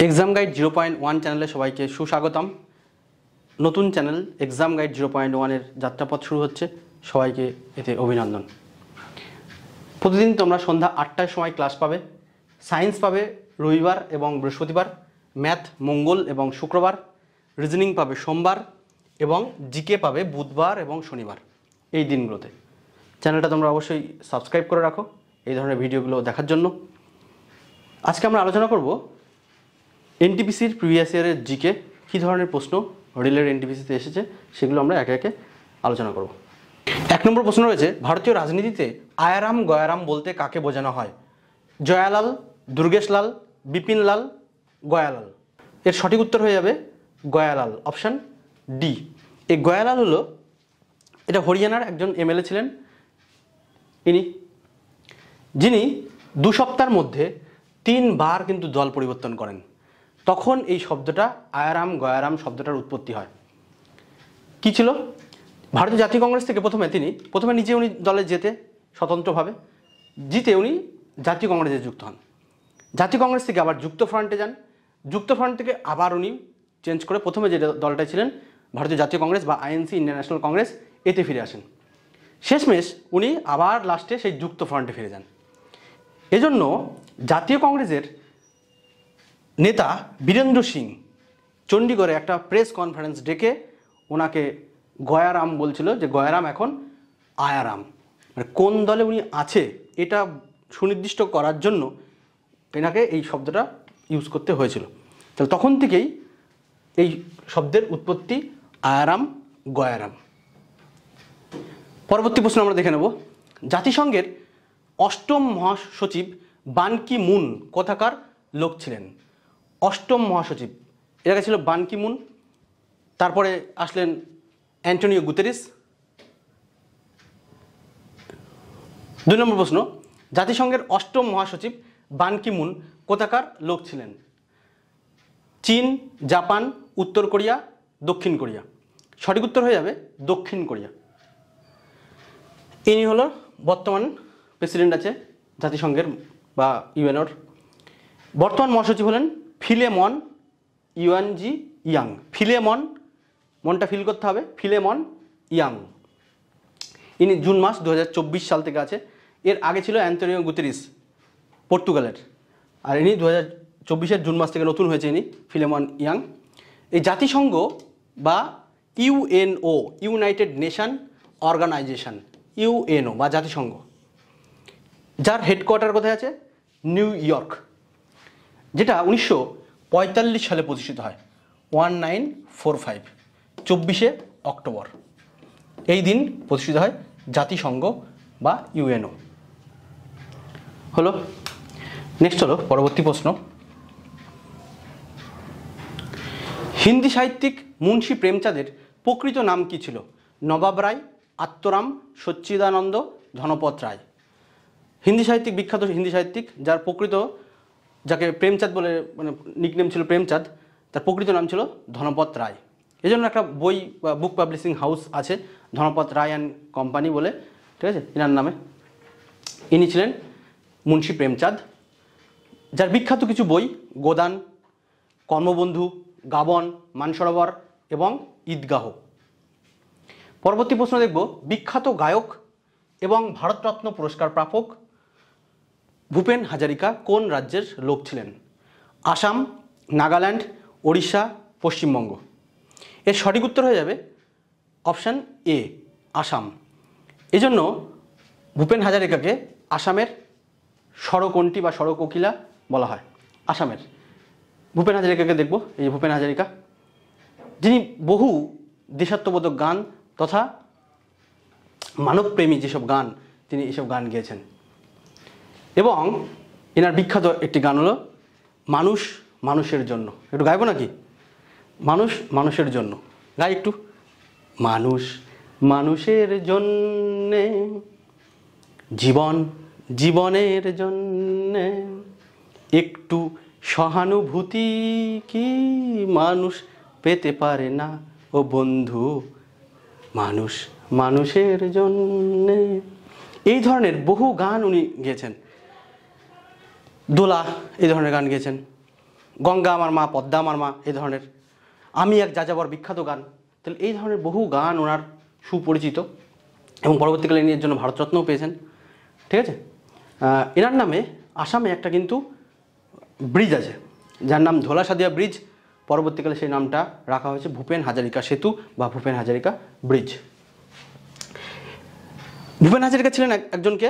Exam guide 0.1 চ্যানেলে সবাইকে সুস্বাগতম। নতুন চ্যানেল এক্সাম গাইড 0.1 এর যাত্রাপথ শুরু হচ্ছে। সবাইকে এতে অভিনন্দন। প্রতিদিন তোমরা সন্ধ্যা 8টার সময় ক্লাস পাবে। সায়েন্স পাবে রবিবার এবং বৃহস্পতিবার, ম্যাথ মঙ্গল এবং শুক্রবার, রিজনিং পাবে সোমবার এবং জিকে পাবে বুধবার এবং শনিবার। এই দিনগুলোতে চ্যানেলটা তোমরা অবশ্যই সাবস্ক্রাইব করে রাখো এই ধরনের ভিডিওগুলো দেখার জন্য। আজকে আমরা আলোচনা করব এনটিপিসির প্রিভিয়াস ইয়ারের জিকে কী ধরনের প্রশ্ন রিলের এনটিপিসিতে এসেছে সেগুলো আমরা একে একে আলোচনা করব। 1 নম্বর প্রশ্ন রয়েছে, ভারতীয় রাজনীতিতে আয়ারাম গয়ারাম বলতে কাকে বোঝানো হয়? জয়ালাল, দুর্গেশলাল, বিপিনলাল, গয়ালাল। এর সঠিক উত্তর হয়ে যাবে গয়ালাল, অপশান ডি। এই গয়ালাল হলো, এটা হরিয়ানার একজন এমএলএ ছিলেন যিনি 2 সপ্তাহের মধ্যে 3 বার কিন্তু দল পরিবর্তন করেন। তখন এই শব্দটা আয়ারাম গয়ারাম শব্দটার উৎপত্তি হয়। কি ছিল? ভারতীয় জাতীয় কংগ্রেস থেকে প্রথমে নিজে উনি দলে যেতে স্বতন্ত্রভাবে জিতে উনি জাতীয় কংগ্রেসে যুক্ত হন। জাতীয় কংগ্রেস থেকে আবার যুক্ত ফ্রন্টে যান। যুক্ত ফ্রন্ট থেকে আবার উনি চেঞ্জ করে প্রথমে যে দলটা ছিলেন ভারতীয় জাতীয় কংগ্রেস বা আইএনসি, ইন্ডিয়ান ন্যাশনাল কংগ্রেস, এতে ফিরে আসেন। শেষমেশ উনি আবার লাস্টে সেই যুক্ত ফ্রন্টে ফিরে যান। এজন্য জাতীয় কংগ্রেসের নেতা বীরেন্দ্র সিং চণ্ডীগড়ে একটা প্রেস কনফারেন্স ডেকে ওনাকে গয়ারাম বলছিল, যে গয়ারাম এখন আয়ারাম, মানে কোন দলে উনি আছে এটা সুনির্দিষ্ট করার জন্য এনাকে এই শব্দটা ইউজ করতে হয়েছিল। তাহলে তখন থেকেই এই শব্দের উৎপত্তি আয়ারাম গয়ারাম। পরবর্তী প্রশ্ন আমরা দেখে নেব, জাতিসংঘের 8ম মহাসচিব বান কি মুন কোথাকার লোক ছিলেন? 8ম মহাসচিব এর আগে ছিল বান কি মুন, তারপরে আসলেন অ্যান্টোনিও গুতেরেস। 2 নম্বর প্রশ্ন, জাতিসংঘের 8ম মহাসচিব বান কি মুন কোথাকার লোক ছিলেন? চীন, জাপান, উত্তর কোরিয়া, দক্ষিণ কোরিয়া। সঠিক উত্তর হয়ে যাবে দক্ষিণ কোরিয়া। ইনি হলো বর্তমান প্রেসিডেন্ট আছে জাতিসংঘের বা ইউএনওর। বর্তমান মহাসচিব হলেন ফিলেমন ইউয়ানজি ইয়াং। ফিলেমন, মনটা ফিল করতে হবে, ফিলেমন ইয়াং। ইনি জুন মাস 2024 সাল থেকে আছে। এর আগে ছিল অ্যান্টোনিও গুতেরেস পর্তুগালের, আর ইনি 2024 জুন মাস থেকে নতুন হয়েছে ইনি ফিলেমন ইয়াং। এই জাতিসংঘ বা UNO, United Nation organisation, UNO বা জাতিসংঘ, যার হেডকোয়ার্টার কোথায় আছে? নিউ ইয়র্ক, যেটা 1945 সালে প্রতিষ্ঠিত হয়। 1945 24শে অক্টোবর এই দিন প্রতিষ্ঠিত হয় জাতিসংঘ বা ইউএনও। হলো। নেক্সট হলো পরবর্তী প্রশ্ন, হিন্দি সাহিত্যিক মুন্সী প্রেমচাঁদের প্রকৃত নাম কি ছিল? নবাব রায়, আত্মরাম, সচ্চিদানন্দ, ধনপত রায়। হিন্দি সাহিত্যিক, বিখ্যাত হিন্দি সাহিত্যিক, যার প্রকৃত, যাকে প্রেমচাঁদ বলে মানে নিকনেম ছিল প্রেমচাঁদ, তার প্রকৃত নাম ছিল ধনপত রায়। এই জন্য একটা বই বা বুক পাবলিশিং হাউস আছে ধনপত রায় অ্যান্ড কোম্পানি বলে, ঠিক আছে, এনার নামে। ইনি ছিলেন মুন্সী প্রেমচাঁদ, যার বিখ্যাত কিছু বই গোদান, কর্মবন্ধু, গাবন, মানসরোবর এবং ঈদগাহ। পরবর্তী প্রশ্ন দেখব, বিখ্যাত গায়ক এবং ভারতরত্ন পুরস্কার প্রাপক ভূপেন হাজারিকা কোন রাজ্যের লোক ছিলেন? আসাম, নাগাল্যান্ড, ওড়িশা, পশ্চিমবঙ্গ। এর সঠিক উত্তর হয়ে যাবে অপশান এ, আসাম। এজন্য ভূপেন হাজারিকাকে আসামের স্বরকণ্ঠী বা স্বরকোকিলা বলা হয়। আসামের ভূপেন হাজারিকাকে দেখব, এই যে ভূপেন হাজারিকা, যিনি বহু দেশাত্মবোধক গান তথা মানবপ্রেমী যেসব গান, তিনি এসব গান গেয়েছেন। এবং এনার বিখ্যাত একটি গান হলো মানুষ মানুষের জন্য। একটু গাইব নাকি? মানুষ মানুষের জন্য গাই একটু। মানুষ মানুষের জন্যে, জীবন জীবনের জন্যে, একটু সহানুভূতি কি মানুষ পেতে পারে না ও বন্ধু, মানুষ মানুষের জন্যে। এই ধরনের বহু গান উনি গেয়েছেন। দোলা এই ধরনের গান গেয়েছেন। গঙ্গা আমার মা, পদ্মা আমার মা, এই ধরনের আমি এক যাযাবর বিখ্যাত গান। তাহলে এই ধরনের বহু গান ওনার সুপরিচিত এবং পরবর্তীকালে ইনি এর জন্য ভারতরত্নও পেয়েছেন। ঠিক আছে, এনার নামে আসামে একটা কিন্তু ব্রিজ আছে যার নাম ধোলা সাদিয়া ব্রিজ। পরবর্তীকালে সেই নামটা রাখা হয়েছে ভূপেন হাজারিকা সেতু বা ভূপেন হাজারিকা ব্রিজ। ভূপেন হাজারিকা ছিলেন একজনকে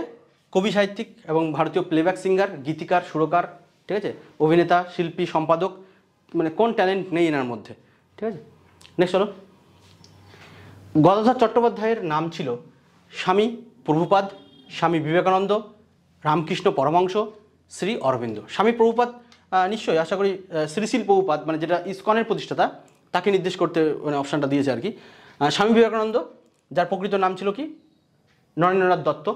কবি সাহিত্যিক এবং ভারতীয় প্লেব্যাক সিঙ্গার, গীতিকার, সুরকার। ঠিক আছে, অভিনেতা, শিল্পী, সম্পাদক, মানে কোন ট্যালেন্ট নেই এনার মধ্যে। ঠিক আছে, নেক্সট হলো গদাধর চট্টোপাধ্যায়ের নাম ছিল স্বামী প্রভুপাদ, স্বামী বিবেকানন্দ, রামকৃষ্ণ পরমহংস, শ্রী অরবিন্দ। স্বামী প্রভুপাদ নিশ্চয়ই আশা করি শ্রীশীল প্রভুপাদ মানে যেটা ইসকনের প্রতিষ্ঠাতা তাকে নির্দেশ করতে মানে অপশানটা দিয়েছে আর কি। স্বামী বিবেকানন্দ যার প্রকৃত নাম ছিল কি নরেন্দ্রনাথ দত্ত।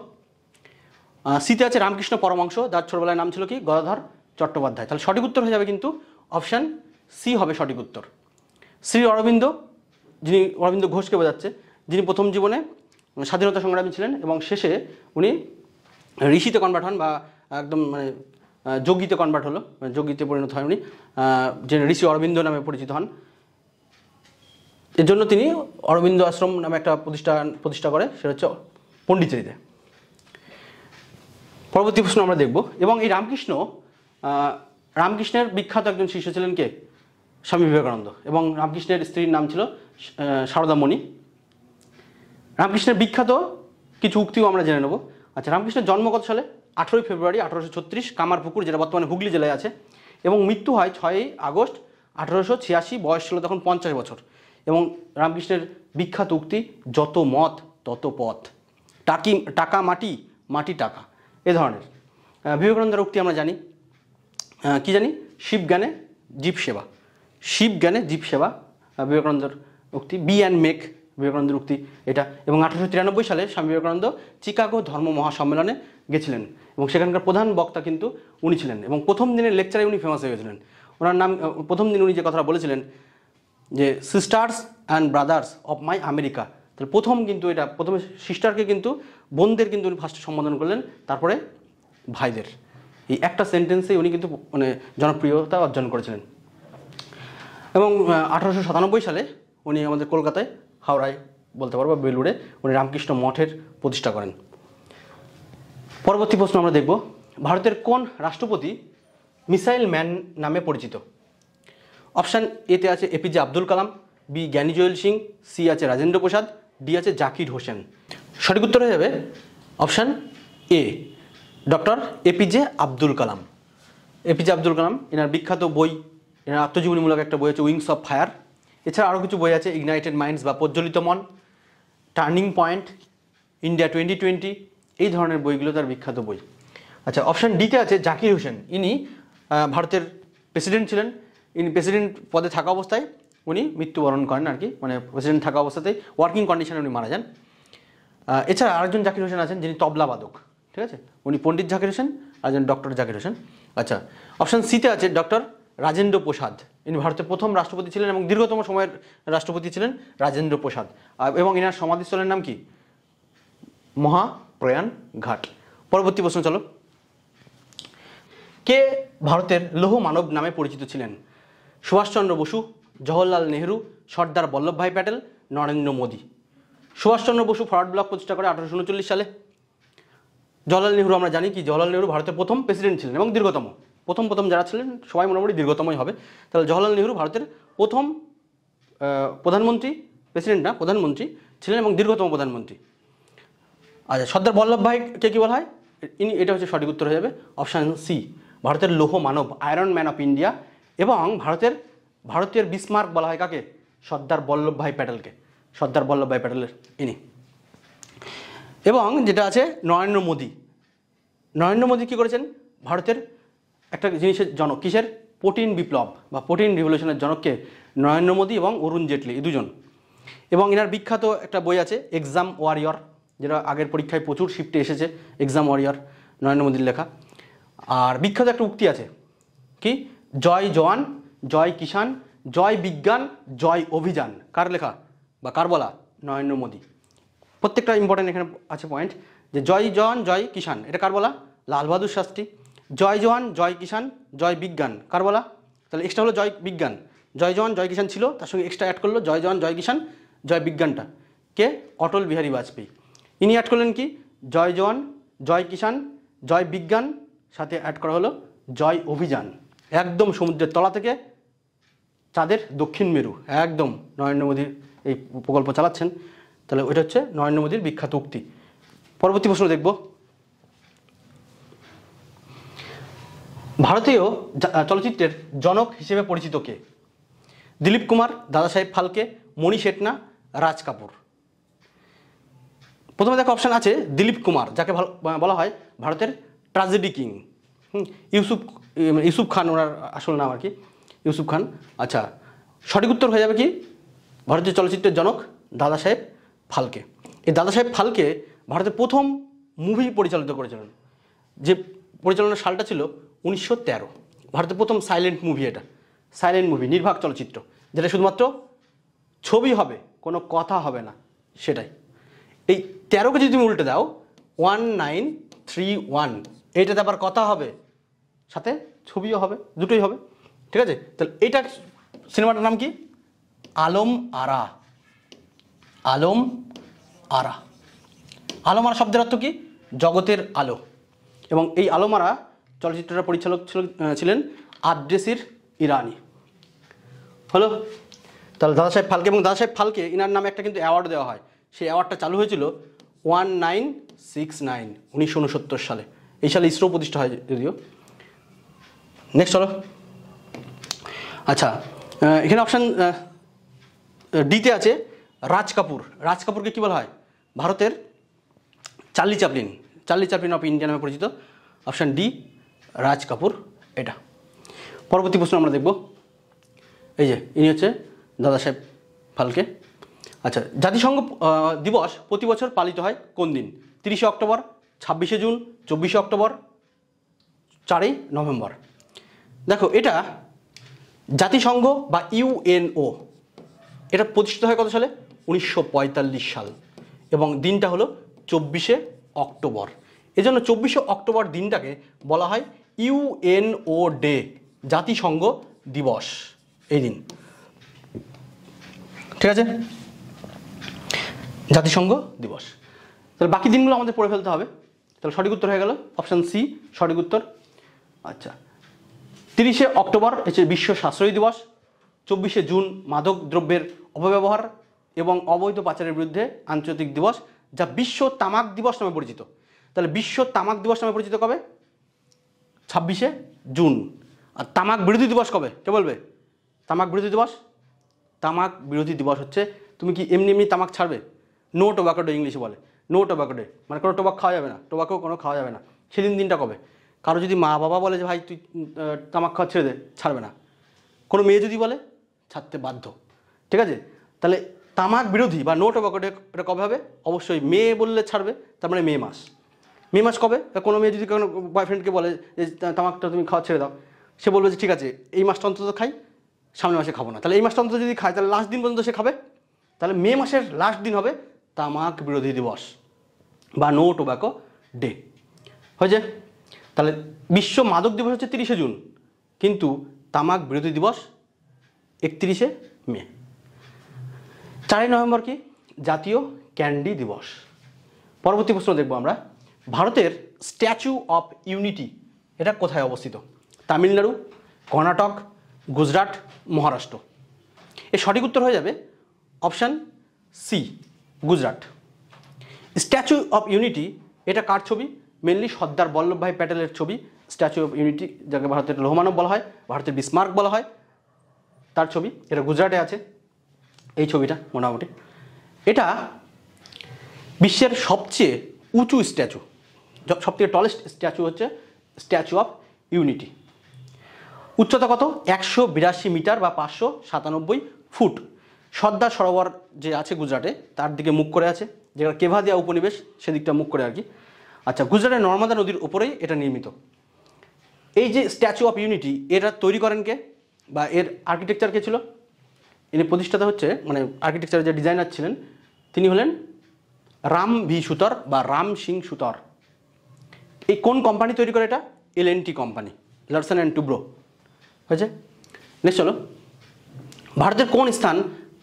সিতে আছে রামকৃষ্ণ পরমহংস যার ছোটবেলায় নাম ছিল কি গদাধর চট্টোপাধ্যায়। তাহলে সঠিক উত্তর হয়ে যাবে কিন্তু অপশান সি হবে সঠিক উত্তর। শ্রী অরবিন্দ, যিনি অরবিন্দ ঘোষকে বোঝাচ্ছে, যিনি প্রথম জীবনে স্বাধীনতা সংগ্রামী ছিলেন এবং শেষে উনি ঋষিতে কনভার্ট হন বা একদম মানে যোগীতে কনভার্ট হলো, যোগীতে পরিণত হয় উনি, যে ঋষি অরবিন্দ নামে পরিচিত হন। এর জন্য তিনি অরবিন্দ আশ্রম নামে একটা প্রতিষ্ঠা করে, সেটা হচ্ছে পণ্ডিচেরিতে। পরবর্তী প্রশ্ন আমরা দেখব। এবং এই রামকৃষ্ণের বিখ্যাত একজন শিষ্য ছিলেন কে? স্বামী বিবেকানন্দ। এবং রামকৃষ্ণের স্ত্রীর নাম ছিল সারদামণি। রামকৃষ্ণের বিখ্যাত কিছু উক্তিও আমরা জেনে নেব। আচ্ছা, রামকৃষ্ণের জন্ম কত সালে? 18 ফেব্রুয়ারি 1836 কামারপুকুর, যেটা বর্তমানে হুগলি জেলায় আছে। এবং মৃত্যু হয় 6 আগস্ট 1886, বয়স ছিল তখন 50 বছর। এবং রামকৃষ্ণের বিখ্যাত উক্তি যত মত তত পথ, টাকা মাটি, মাটি টাকা, এ ধরনের। বিবেকানন্দের উক্তি আমরা জানি, কি জানি? শিব জ্ঞানে জীব সেবা, শিব জ্ঞানে জীব সেবা বিবেকানন্দের উক্তি। বি অ্যান্ড মেক বিবেকানন্দের উক্তি এটা। এবং 1893 সালে স্বামী বিবেকানন্দ চিকাগো ধর্ম মহাসম্মেলনে গেছিলেন এবং সেখানকার প্রধান বক্তা কিন্তু উনি ছিলেন। এবং প্রথম দিনের লেকচারে উনি ফেমাস হয়ে গেছিলেন। ওনার নাম, প্রথম দিন উনি যে কথাটা বলেছিলেন যে sisters and brothers of my America. তাহলে প্রথম কিন্তু এটা, প্রথমে সিস্টারকে কিন্তু বোনদের কিন্তু উনি ফার্স্টে সম্বোধন করলেন, তারপরে ভাইদের। এই একটা সেন্টেন্সেই উনি কিন্তু মানে জনপ্রিয়তা অর্জন করেছিলেন। এবং 1897 সালে উনি আমাদের কলকাতায়, হাওড়ায় বলতে পারবো, বেলুড়ে উনি রামকৃষ্ণ মঠের প্রতিষ্ঠা করেন। পরবর্তী প্রশ্ন আমরা দেখব, ভারতের কোন রাষ্ট্রপতি মিসাইল ম্যান নামে পরিচিত? অপশান এতে আছে এপিজে আব্দুল কালাম, বি জ্ঞানী জৈল সিং, সি আছে রাজেন্দ্র প্রসাদ, ডি আছে জাকির হোসেন। সঠিক উত্তর হয়ে যাবে option A, doctor APJ Abdul Kalam. APJ Abdul Kalam, এনার বিখ্যাত বই, এনার আত্মজীবনীমূলক একটা বই আছে উইংস অফ ফায়ার। এছাড়া আরও কিছু বই আছে, ইগনাইটেড মাইন্ডস বা প্রজ্বলিত মন, টার্নিং পয়েন্ট, ইন্ডিয়া 2020, এই ধরনের বইগুলো তার বিখ্যাত বই। আচ্ছা, অপশান ডিতে আছে জাকির হোসেন। ইনি ভারতের প্রেসিডেন্ট ছিলেন। ইনি প্রেসিডেন্ট পদে থাকা অবস্থায় উনি মৃত্যুবরণ করেন আর কি, মানে প্রেসিডেন্ট থাকা অবস্থাতেই ওয়ার্কিং কন্ডিশনে উনি মারা যান। এছাড়া আরেকজন জাকির হোসেন আছেন যিনি তবলাবাদক। ঠিক আছে, উনি পণ্ডিত জাকির হোসেন, আরেকজন ডক্টর জাকির হোসেন। আচ্ছা, অপশান সিতে আছে ডক্টর রাজেন্দ্র প্রসাদ। ইনি ভারতের প্রথম রাষ্ট্রপতি ছিলেন এবং দীর্ঘতম সময়ের রাষ্ট্রপতি ছিলেন রাজেন্দ্র প্রসাদ। এবং এনার সমাধিস্থলের নাম কি? মহাপ্রয়াণ ঘাট। পরবর্তী প্রশ্ন চলো, কে ভারতের লৌহ মানব নামে পরিচিত ছিলেন? সুভাষচন্দ্র বসু, জওহরলাল নেহরু, সর্দার বল্লভভাই প্যাটেল, নরেন্দ্র মোদী। সুভাষচন্দ্র বসু ফরওয়ার্ড ব্লক প্রতিষ্ঠা করে 1839 সালে। জওহরলাল নেহরু আমরা জানি কি, জওহরলাল নেহরু ভারতের প্রথম প্রেসিডেন্ট ছিলেন এবং দীর্ঘতম। প্রথম যারা ছিলেন সবাই মোটামুটি দীর্ঘতমই হবে। তাহলে জওহরলাল নেহরু ভারতের প্রথম প্রধানমন্ত্রী, প্রেসিডেন্ট না, প্রধানমন্ত্রী ছিলেন এবং দীর্ঘতম প্রধানমন্ত্রী। আচ্ছা, সর্দার বল্লভভাইকে কী বলা হয়? এটা হচ্ছে সঠিক উত্তর হয়ে যাবে অপশান সি, ভারতের লৌহ মানব, আয়রন ম্যান অফ ইন্ডিয়া। এবং ভারতের বিসমার্ক বলা হয় কাকে? সর্দার বল্লভভাই প্যাটেলকে, সর্দার বল্লভভাই প্যাটেলের ইনি। এবং যেটা আছে নরেন্দ্র মোদী। নরেন্দ্র মোদী কী করেছেন? ভারতের একটা জিনিসের জনক, কিসের? প্রোটিন বিপ্লব বা প্রোটিন রিভলিউশনের জনককে নরেন্দ্র মোদী এবং অরুণ জেটলি, এই দুজন। এবং এনার বিখ্যাত একটা বই আছে এক্সাম ওয়ারিয়র, যেটা আগের পরীক্ষায় প্রচুর শিফটে এসেছে, এক্সাম ওয়ারিয়র, নরেন্দ্র মোদীর লেখা। আর বিখ্যাত একটা উক্তি আছে কি? জয় জওয়ান, জয় কিষাণ, জয় বিজ্ঞান, জয় অভিযান। কার লেখা বা কার বলা? নরেন্দ্র মোদী। প্রত্যেকটা ইম্পর্টেন্ট এখানে আছে পয়েন্ট, যে জয় জওয়ান, জয় কিষাণ, এটা কার বলা? লাল বাহাদুর শাস্ত্রী। জয় জওয়ান, জয় কিষাণ, জয় বিজ্ঞান, কার বলা? তাহলে এক্সট্রা হলো জয় বিজ্ঞান, জয় জওয়ান জয় কিষাণ ছিল, তার সঙ্গে এক্সট্রা অ্যাড করলো জয় জওয়ান জয় কিষাণ জয় বিজ্ঞানটা, কে? অটল বিহারী বাজপেয়ী। ইনি অ্যাড করলেন কি? জয় জওয়ান জয় কিষাণ জয় বিজ্ঞান, সাথে অ্যাড করা হলো জয় অভিযান। একদম সমুদ্রের তলা থেকে চাঁদের দক্ষিণ মেরু, একদম নরেন্দ্র মোদীর এই প্রকল্প চালাচ্ছেন। তাহলে ওইটা হচ্ছে নরেন্দ্র মোদীর বিখ্যাত উক্তি। পরবর্তী প্রশ্ন দেখব, ভারতীয় চলচ্চিত্রের জনক হিসেবে পরিচিত কে? দিলীপ কুমার, দাদা সাহেব ফালকে, মণি শেটনা, রাজ কাপুর। প্রথমে দেখো অপশান আছে দিলীপ কুমার, যাকে বলা হয় ভারতের ট্র্যাজেডি কিং। ইউসুফ খান ওনার আসল নাম আর কি, ইউসুফ খান। আচ্ছা, সঠিক উত্তর হয়ে যাবে কি? ভারতীয় চলচ্চিত্রের জনক দাদা সাহেব ফালকে। এই দাদা সাহেব ফালকে ভারতের প্রথম মুভি পরিচালিত করেছিলেন, যে পরিচালনার সালটা ছিল 1913। ভারতের প্রথম সাইলেন্ট মুভি, এটা সাইলেন্ট মুভি, নির্বাক চলচ্চিত্র, যেটা শুধুমাত্র ছবি হবে, কোনো কথা হবে না, সেটাই। এই 13কে যদি তুমি উল্টে দাও 1931, এইটাতে আবার কথা হবে, সাথে ছবিও হবে, দুটোই হবে, ঠিক আছে? তাহলে এইটার সিনেমাটার নাম কি? আলম আরা। আলম আরা। আলম আরা শব্দের অর্থ কি? জগতের আলো। এবং এই আলম আরা চলচ্চিত্রটার পরিচালক ছিলেন আদ্রেসির ইরানি। হলো? তাহলে দাদা সাহেব ফালকে, এবং দাদা সাহেব ফালকে ইনার নামে একটা কিন্তু অ্যাওয়ার্ড দেওয়া হয়। সেই অ্যাওয়ার্ডটা চালু হয়েছিল 1969 সালে। এই সালে ইসরো প্রতিষ্ঠা হয় যদিও। নেক্সট হলো, আচ্ছা এখানে অপশান ডিতে আছে রাজ কাপুর। রাজ কাপুরকে কী বলা হয়? ভারতের Charlie Chaplin, Charlie Chaplin of India নামে পরিচিত। অপশান ডি রাজ কাপুর এটা। পরবর্তী প্রশ্ন আমরা দেখব, এই যে ইনি হচ্ছে দাদা সাহেব ফালকে। আচ্ছা, জাতিসংঘ দিবস প্রতি বছর পালিত হয় কোন দিন? 30শে অক্টোবর, 26শে জুন, 24শে অক্টোবর, 4ই নভেম্বর। দেখো, এটা জাতিসংঘ বা ইউএনও, এটা প্রতিষ্ঠিত হয় কত সালে? 1945 সাল, এবং দিনটা হলো 24শে অক্টোবর। এজন্য 24শে অক্টোবর দিনটাকে বলা হয় ইউএনও ডে, জাতিসংঘ দিবস এই দিন, ঠিক আছে? জাতিসংঘ দিবস। তাহলে বাকি দিনগুলো আমাদের পড়ে ফেলতে হবে। তাহলে সঠিক উত্তর হয়ে গেল অপশান সি, সঠিক উত্তর। আচ্ছা, 30শে অক্টোবর হচ্ছে বিশ্ব সাশ্রয়ী দিবস, 24শে জুন মাদক দ্রব্যের অপব্যবহার এবং অবৈধ পাচারের বিরুদ্ধে আন্তর্জাতিক দিবস, যা বিশ্ব তামাক দিবস নামে পরিচিত। তাহলে বিশ্ব তামাক দিবস নামে পরিচিত কবে? 26শে জুন। আর তামাক বিরোধী দিবস কবে? কে বলবে? তামাক বিরোধী দিবস, তামাক বিরোধী দিবস হচ্ছে, তুমি কি এমনি এমনি তামাক ছাড়বে? নো টোবাকো ডে ইংলিশে বলে, নো টোবাকো ডে, মানে কোনো টোবাক খাওয়া যাবে না, টোবাকো কোনো খাওয়া যাবে না। সেদিন দিনটা কবে? কারো যদি মা বাবা বলে যে ভাই তুই তামাক খাওয়া ছেড়ে দে, ছাড়বে না। কোনো মেয়ে যদি বলে, ছাড়তে বাধ্য, ঠিক আছে? তাহলে তামাক বিরোধী বা নো টোবাকো ডে এটা কবে হবে? অবশ্যই মেয়ে বললে ছাড়বে, তার মানে মে মাস। মে মাস কবে? কোনো মেয়ে যদি কোনো বয়ফ্রেন্ডকে বলে যে তামাকটা তুমি খাওয়া ছেড়ে দাও, সে বলবে যে ঠিক আছে এই মাসটা অন্তত খাই, সামনের মাসে খাবো না। তাহলে এই মাসটা অন্তত যদি খায়, তাহলে লাস্ট দিন পর্যন্ত সে খাবে। তাহলে মে মাসের লাস্ট দিন হবে তামাক বিরোধী দিবস বা নো টোবাকো ডে, হয়েছে? তাহলে বিশ্ব মাদক দিবস হচ্ছে 30শে জুন, কিন্তু তামাক বিরোধী দিবস 31শে মে। 4ই নভেম্বর কি? জাতীয় ক্যান্ডি দিবস। পরবর্তী প্রশ্ন দেখব আমরা, ভারতের স্ট্যাচু অফ ইউনিটি এটা কোথায় অবস্থিত? তামিলনাড়ু, কর্ণাটক, গুজরাট, মহারাষ্ট্র। এর সঠিক উত্তর হয়ে যাবে option C, Gujarat. Statue of Unity এটা কার ছবি? মেনলি সর্দার বল্লভভাই প্যাটেলের ছবি। স্ট্যাচু অফ ইউনিটি, যাকে ভারতের লৌহমানব বলা হয়, ভারতের বিসমার্ক বলা হয়, তার ছবি। এটা গুজরাটে আছে এই ছবিটা মোটামুটি। এটা বিশ্বের সবচেয়ে উঁচু স্ট্যাচু, সবথেকে টলেস্ট স্ট্যাচু হচ্ছে স্ট্যাচু অফ ইউনিটি। উচ্চতা কত? 182 মিটার বা 597 ফুট। সর্দার সরোবর যে আছে গুজরাটে, তার দিকে মুখ করে আছে, যেটা কেভাদিয়া উপনিবেশ সেদিকটা মুখ করে আর কি। আচ্ছা, গুজরাটের নর্মদা নদীর উপরেই এটা নির্মিত। এই যে স্ট্যাচু অফ ইউনিটি, এটা তৈরি করেন কে বা এর আর্কিটেকচার কে ছিল? ইনি প্রতিষ্ঠাতা হচ্ছে, মানে আর্কিটেকচারের যে ডিজাইনার ছিলেন তিনি হলেন রাম ভি সুতর বা রাম সিং সুতর। এই কোন কোম্পানি তৈরি করে এটা? L&T company, Larsen and Toubro, হয়েছে? নেক্সট চলো, ভারতের কোন স্থান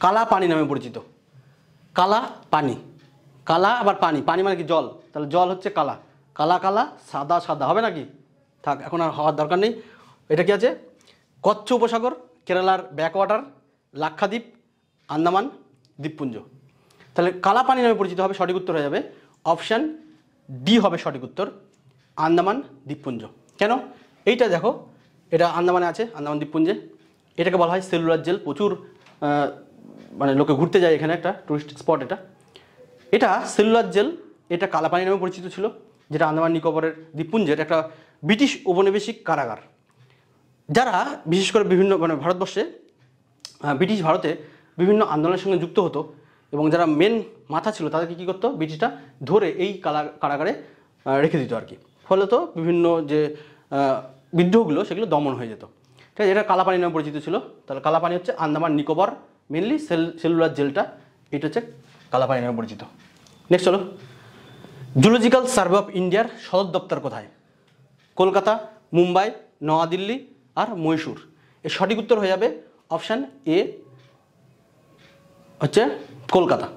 কালা পানি নামে পরিচিত? কালা পানি, কালা আবার পানি, পানি মানে কি জল, তাহলে জল হচ্ছে কালা, কালা কালা সাদা সাদা হবে নাকি? থাক, এখন আর হওয়ার দরকার নেই। এটা কি আছে? কচ্ছ উপসাগর, কেরালার ব্যাকওয়াটার, লাক্ষাদ্বীপ, আন্দামান দ্বীপপুঞ্জ। তাহলে কালা পানি নামে পরিচিত হবে, সঠিক উত্তর হয়ে যাবে অপশান ডি হবে সঠিক উত্তর, আন্দামান দ্বীপপুঞ্জ। কেন? এইটা দেখো, এটা আন্দামানে আছে, আন্দামান দ্বীপপুঞ্জে। এটাকে বলা হয় সেলুলার জেল, প্রচুর মানে লোকে ঘুরতে যায় এখানে, একটা টুরিস্ট স্পট এটা। এটা সেলুলার জেল, এটা কালা পানি নামে পরিচিত ছিল, যেটা আন্দামান নিকোবরের দ্বীপপুঞ্জের একটা ব্রিটিশ উপনিবেশিক কারাগার। যারা বিশেষ করে বিভিন্ন মানে ভারতবর্ষে ব্রিটিশ ভারতে বিভিন্ন আন্দোলনের সঙ্গে যুক্ত হতো এবং যারা মেন মাথা ছিল তাদেরকে কী করতো, ব্রিটিশরা ধরে এই কারাগারে রেখে দিত আর কি। ফলে তো বিভিন্ন যে বিদ্রোহগুলো সেগুলো দমন হয়ে যেত। ঠিক আছে, এটা কালাপানি নামে পরিচিত ছিল। তাহলে কালাপানি হচ্ছে আন্দামান নিকোবর, মেনলি সেলুলার জেলটা, এটা হচ্ছে কালাপানি নামে পরিচিত। নেক্সট চলো, জুলজিক্যাল সার্ভে অফ ইন্ডিয়ার সদর দপ্তর কোথায়? কলকাতা, মুম্বাই, নয়াদিল্লি আর মহীশূর। এর সঠিক উত্তর হয়ে যাবে অপশান এ হচ্ছে কলকাতা।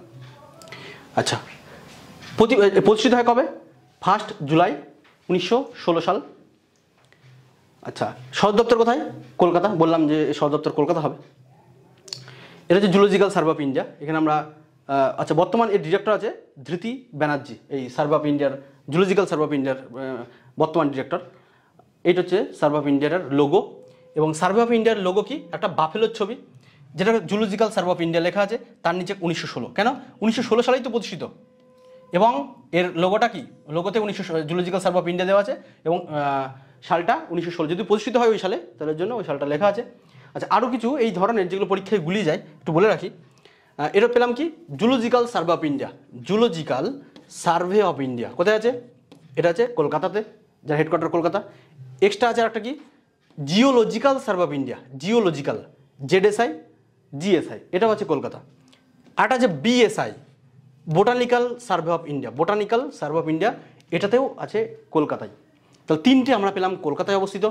আচ্ছা, প্রতিষ্ঠিত হয় কবে? 1 জুলাই 1916 সাল। আচ্ছা, সদর দপ্তর কোথায়? কলকাতা, বললাম যে সদর দপ্তর কলকাতা হবে। এটা হচ্ছে জুলজিক্যাল সার্ভে অফ ইন্ডিয়া। এখানে আমরা আচ্ছা, বর্তমান এর ডিরেক্টর আছে ধৃতি ব্যানার্জি, এই সার্ভে অফ ইন্ডিয়ার, জুলজিক্যাল সার্ভে অফ ইন্ডিয়ার বর্তমান ডিরেক্টর। এইটা হচ্ছে সার্ভে অফ ইন্ডিয়ার লোগো। এবং সার্ভে অফ ইন্ডিয়ার লোগো কি? একটা বাফেলোর ছবি, যেটা জুলজিক্যাল সার্ভে অফ ইন্ডিয়া লেখা আছে, তার নিচে 1916। কেন? 1916 সালেই তো প্রতিষ্ঠিত। এবং এর লোগোটা কি? লোগোতে জুলজিক্যাল সার্ভে অফ ইন্ডিয়া দেওয়া আছে এবং সালটা 1916। যদি প্রতিষ্ঠিত হয় ওই সালে, তার জন্য ওই সালটা লেখা আছে। আচ্ছা, আরও কিছু এই ধরনের যেগুলো পরীক্ষায় গুলিয়ে যায় একটু বলে রাখি। এটা পেলাম কি? Zoological Survey of India. Zoological Survey of India কোথায় আছে? এটা আছে কলকাতাতে, যার হেডকোয়ার্টার কলকাতা। এক্সট্রা আছে একটা কি? Geological Survey of India, geological, ZSI, GSI, এটা হচ্ছে কলকাতা। আরটা আছে BSI, Botanical Survey of India, Botanical Survey of India, এটাতেও আছে কলকাতায়। তাহলে তিনটে আমরা পেলাম কলকাতায় অবস্থিত,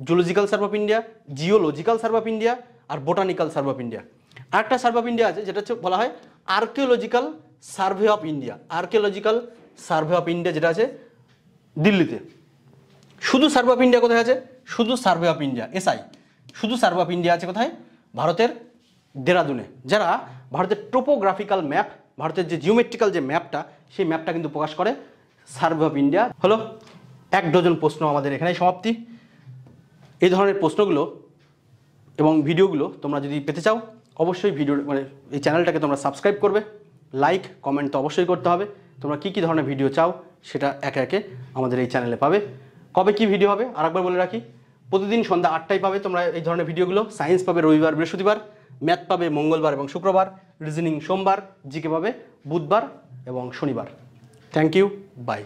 Zoological Survey of India, Geological Survey of India আর বোটানিক্যাল সার্ভে অফ ইন্ডিয়া। আরেকটা সার্ভে অফ ইন্ডিয়া আছে যেটা হচ্ছে বলা হয় Archaeological Survey of India, Archaeological Survey of India, যেটা আছে দিল্লিতে। শুধু সার্ভে অফ ইন্ডিয়া কোথায় আছে? শুধু সার্ভে অফ ইন্ডিয়া, এসআই, শুধু সার্ভে অফ ইন্ডিয়া আছে কোথায়? ভারতের দেরাদুনে। যারা ভারতের টোপোগ্রাফিক্যাল ম্যাপ, ভারতের যে জিওমেট্রিক্যাল যে ম্যাপটা, সেই ম্যাপটা কিন্তু প্রকাশ করে সার্ভে অফ ইন্ডিয়া। হলো 1 ডজন প্রশ্ন আমাদের এখানেই সমাপ্তি। এই ধরনের প্রশ্নগুলো এবং ভিডিওগুলো তোমরা যদি পেতে চাও, অবশ্যই ভিডিও মানে এই চ্যানেলটাকে তোমরা সাবস্ক্রাইব করবে, লাইক কমেন্ট তো অবশ্যই করতে হবে। তোমরা কী কী ধরনের ভিডিও চাও সেটা একে একে আমাদের এই চ্যানেলে পাবে। কবে কি ভিডিও হবে আরেকবার বলে রাখি, প্রতিদিন সন্ধ্যা 8টায় পাবে তোমরা এই ধরনের ভিডিওগুলো। সায়েন্স পাবে রবিবার বৃহস্পতিবার, ম্যাথ পাবে মঙ্গলবার এবং শুক্রবার, রিজনিং সোমবার, জিকে পাবে বুধবার এবং শনিবার। Thank you, by.